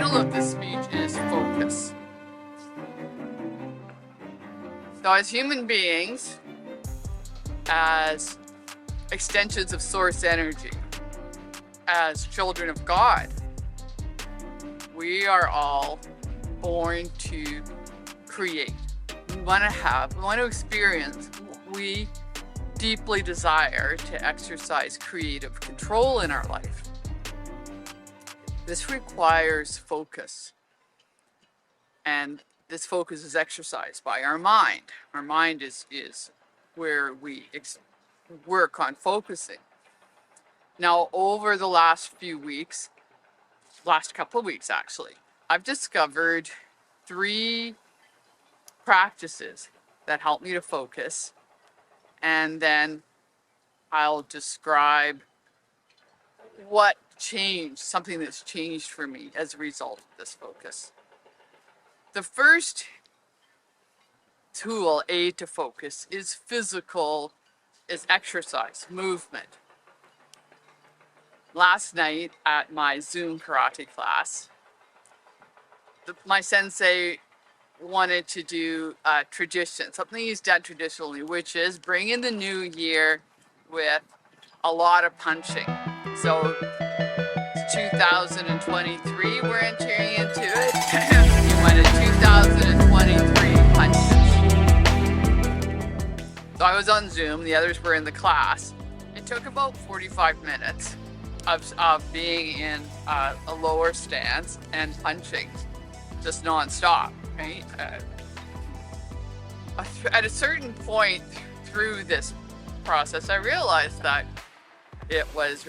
title of this speech is Focus. So as human beings, as extensions of source energy, as children of God, we are all born to create. We want to experience. We deeply desire to exercise creative control in our life. This requires focus. And this focus is exercised by our mind. Our mind is where we work on focusing. Now, over the last couple of weeks actually, I've discovered 3 practices that help me to focus, and then I'll describe what changed, something that's changed for me as a result of this focus. The first tool, aid to focus, is exercise, movement. Last night at my Zoom karate class, my sensei wanted to do a tradition, something he's done traditionally, which is bring in the new year with a lot of punching. So it's 2023, we're entering into it. He wanted 2023 punches. So I was on Zoom, the others were in the class. It took about 45 minutes of being in a lower stance and punching, just non-stop, right? At a certain point through this process, I realized that it was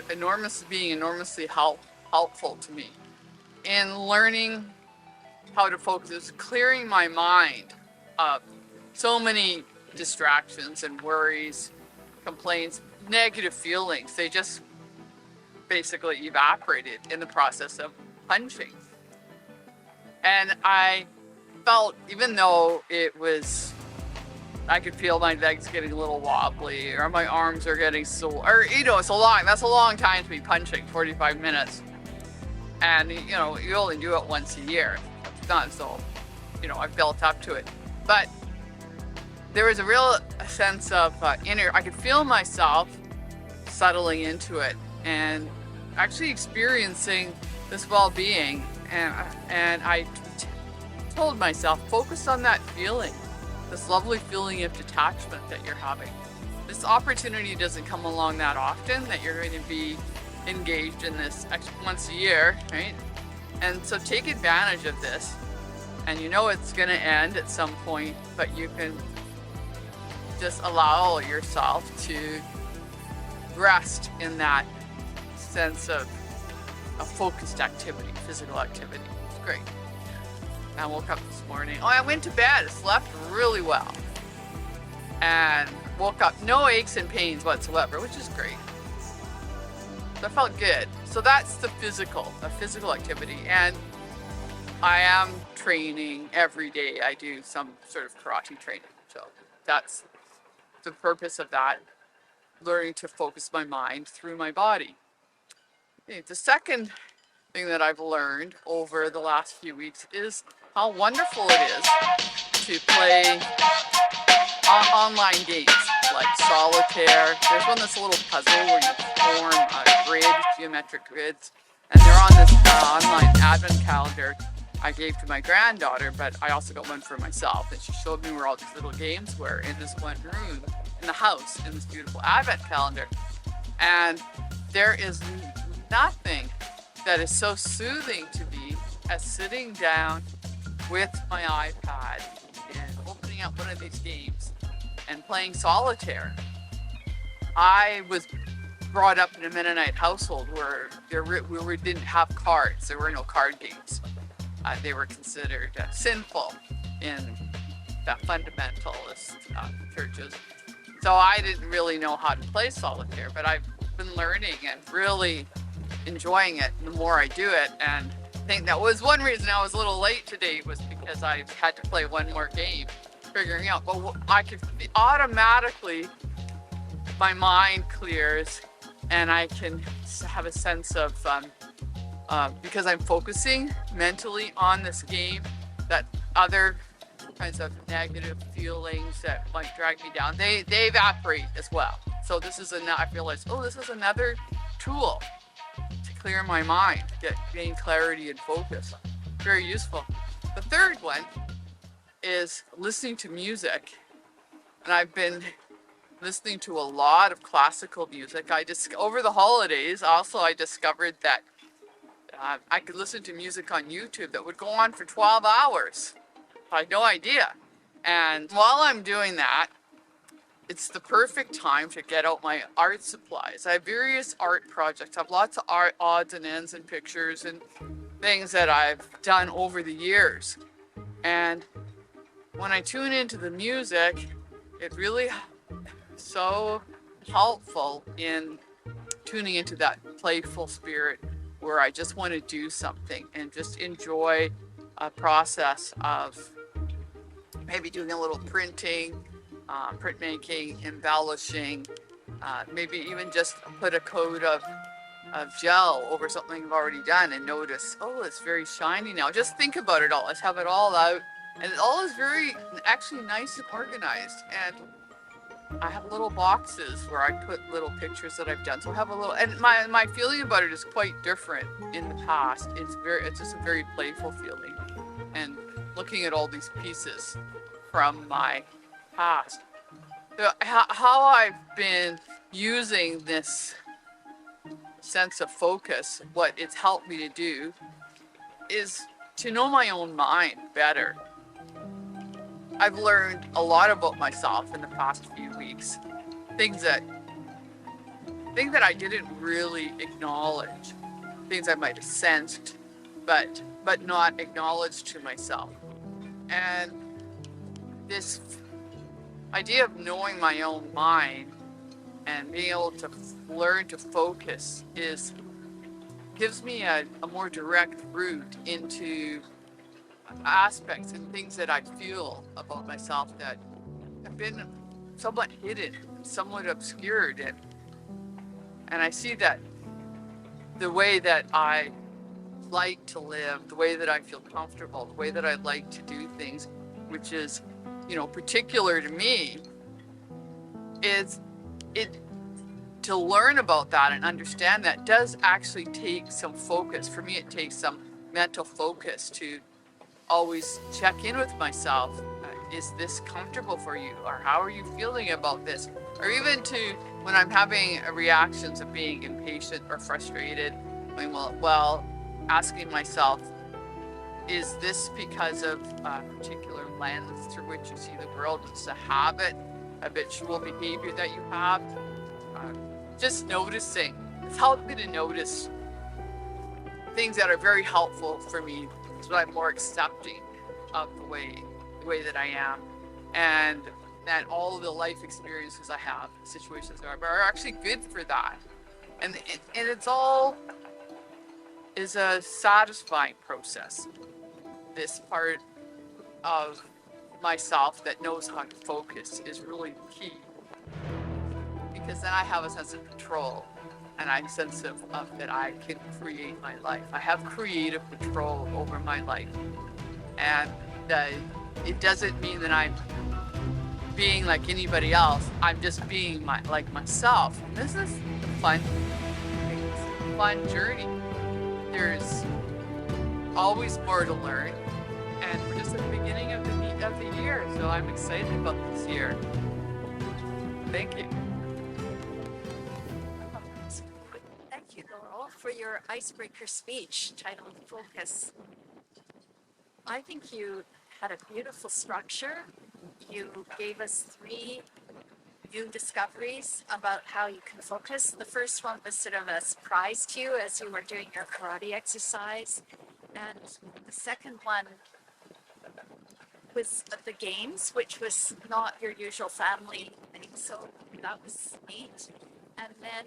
being enormously helpful to me in learning how to focus. It was clearing my mind of so many distractions and worries, complaints, negative feelings. They just basically evaporated in the process of punching. And I felt, even though I could feel my legs getting a little wobbly, or my arms are getting sore, or that's a long time to be punching, 45 minutes. And you only do it once a year. It's not so, I've built up to it. But there was a real sense of I could feel myself settling into it and actually experiencing this well-being. And I told myself, focus on that feeling, this lovely feeling of detachment that you're having. This opportunity doesn't come along that often, that you're going to be engaged in this once a year, right? And so take advantage of this. And it's going to end at some point, but you can just allow yourself to rest in that sense of a focused activity, physical activity. It's great. I woke up this morning. I went to bed, slept really well, and woke up no aches and pains whatsoever, which is great. So I felt good. So that's a physical activity, and I am training every day. I do some sort of karate training, so that's the purpose of that, learning to focus my mind through my body. Okay, the second thing that I've learned over the last few weeks is how wonderful it is to play online games like solitaire. There's one that's a little puzzle where you form geometric grids, and they're on this online advent calendar I gave to my granddaughter, but I also got one for myself, and she showed me where all these little games were in this one room in the house, in this beautiful advent calendar. And there is nothing that is so soothing to me as sitting down with my iPad and opening up one of these games and playing solitaire. I was brought up in a Mennonite household where we didn't have cards. There were no card games. They were considered sinful in the fundamentalist churches. So I didn't really know how to play solitaire, but I've been learning and really enjoying it the more I do it. And I think that was one reason I was a little late today, was because I had to play one more game, figuring out, but I could automatically, my mind clears and I can have a sense of because I'm focusing mentally on this game, that other kinds of negative feelings that might drag me down, they evaporate as well. So this is I realized, oh, this is another tool to clear my mind, gain clarity and focus. Very useful. The third one is listening to music. And I've been listening to a lot of classical music. Over the holidays, also I discovered that I could listen to music on YouTube that would go on for 12 hours. I had no idea. And while I'm doing that, it's the perfect time to get out my art supplies. I have various art projects. I have lots of art odds and ends and pictures and things that I've done over the years. And when I tune into the music, it really so helpful in tuning into that playful spirit where I just want to do something and just enjoy a process of maybe doing a little printing, printmaking, embellishing, maybe even just put a coat of gel over something I've already done and notice, oh, it's very shiny now. Just think about it all. Let's have it all out. And it all is very actually nice and organized. And I have little boxes where I put little pictures that I've done. So I have a little, and my feeling about it is quite different in the past. It's just a very playful feeling. And looking at all these pieces from my past. So how I've been using this sense of focus, what it's helped me to do is to know my own mind better. I've learned a lot about myself in the past few weeks. Things that I didn't really acknowledge. Things I might have sensed, but not acknowledged to myself. And this idea of knowing my own mind and being able to learn to focus gives me a more direct route into aspects and things that I feel about myself that have been somewhat hidden, somewhat obscured, and I see that the way that I like to live, the way that I feel comfortable, the way that I like to do things, which is, particular to me, is it to learn about that and understand that does actually take some focus. For me, it takes some mental focus to always check in with myself. Is this comfortable for you? Or how are you feeling about this? Or even to when I'm having reactions of being impatient or frustrated, going, well, asking myself, is this because of a particular lens through which you see the world? It's a habit, habitual behavior that you have. Just noticing. It's helped me to notice things that are very helpful for me so that I'm more accepting of the way that I am, and that all the life experiences I have, situations are actually good for that. And it's all is a satisfying process. This part of myself that knows how to focus is really key, because then I have a sense of control and I have a sense of that I can create my life. I have creative control over my life, and it doesn't mean that I'm being like anybody else. I'm just being like myself. And this is a fun journey. There's always more to learn, and we're just at the beginning of the year, so I'm excited about this year. Thank you. Thank you, Laurel, for your icebreaker speech titled Focus. I think you had a beautiful structure. You gave us 3 new discoveries about how you can focus. The first one was sort of a surprise to you as you were doing your karate exercise. And the second one was the games, which was not your usual family thing. So that was neat. And then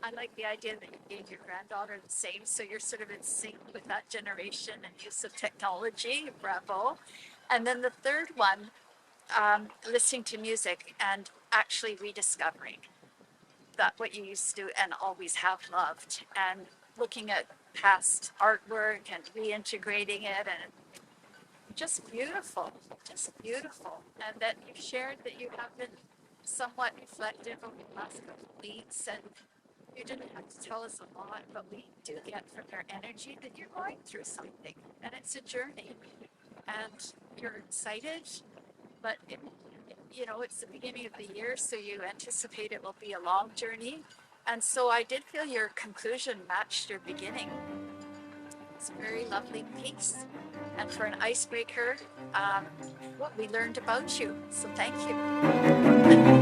I like the idea that you gave your granddaughter the same. So you're sort of in sync with that generation and use of technology. Bravo. And then the third one, listening to music and actually rediscovering that what you used to do and always have loved, and looking at past artwork and reintegrating it, and just beautiful. And that you shared that you have been somewhat reflective over the last couple of weeks, and you didn't have to tell us a lot, but we do get from your energy that you're going through something, and it's a journey, and you're excited, but it's the beginning of the year, so you anticipate it will be a long journey. And so I did feel your conclusion matched your beginning. It's a very lovely piece. And for an icebreaker, we learned about you. So thank you.